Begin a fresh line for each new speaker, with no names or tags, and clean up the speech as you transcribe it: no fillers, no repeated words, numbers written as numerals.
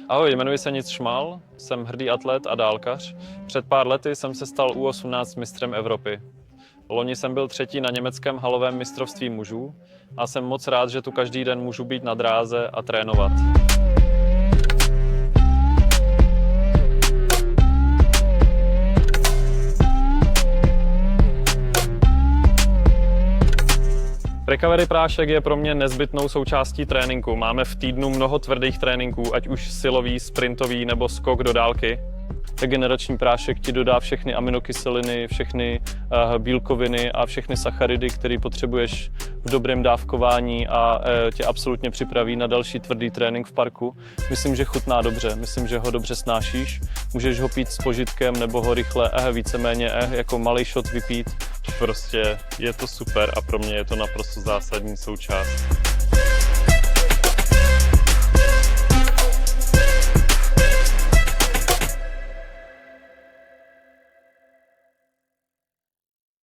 Ahoj, jmenuji se Nic Šmal, jsem hrdý atlet a dálkař. Před pár lety jsem se stal U18 mistrem Evropy. Loni jsem byl třetí na německém halovém mistrovství mužů a jsem moc rád, že tu každý den můžu být na dráze a trénovat. Recovery prášek je pro mě nezbytnou součástí tréninku. Máme v týdnu mnoho tvrdých tréninků, ať už silový, sprintový nebo skok do dálky. Regenerační prášek ti dodá všechny aminokyseliny, všechny bílkoviny a všechny sacharidy, které potřebuješ v dobrém dávkování a tě absolutně připraví na další tvrdý trénink v parku. Myslím, že chutná dobře, myslím, že ho dobře snášíš. Můžeš ho pít s požitkem nebo ho rychle víceméně jako malý shot vypít. Prostě je to super a pro mě je to naprosto zásadní součást